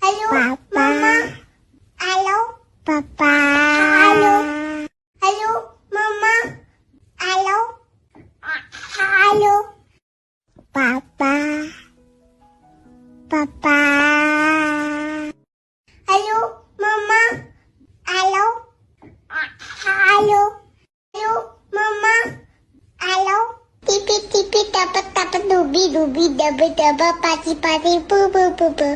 Halo, Papa. Mama. Halo, Papa. halo. Halo, Mama. Halo. Halo. Papa. Papa. Halo, Mama. Halo. Halo. Halo, Mama. Halo. Tipi tipi dapat dapat dubi dubi dapat dapat pati pati bu bu bu bu.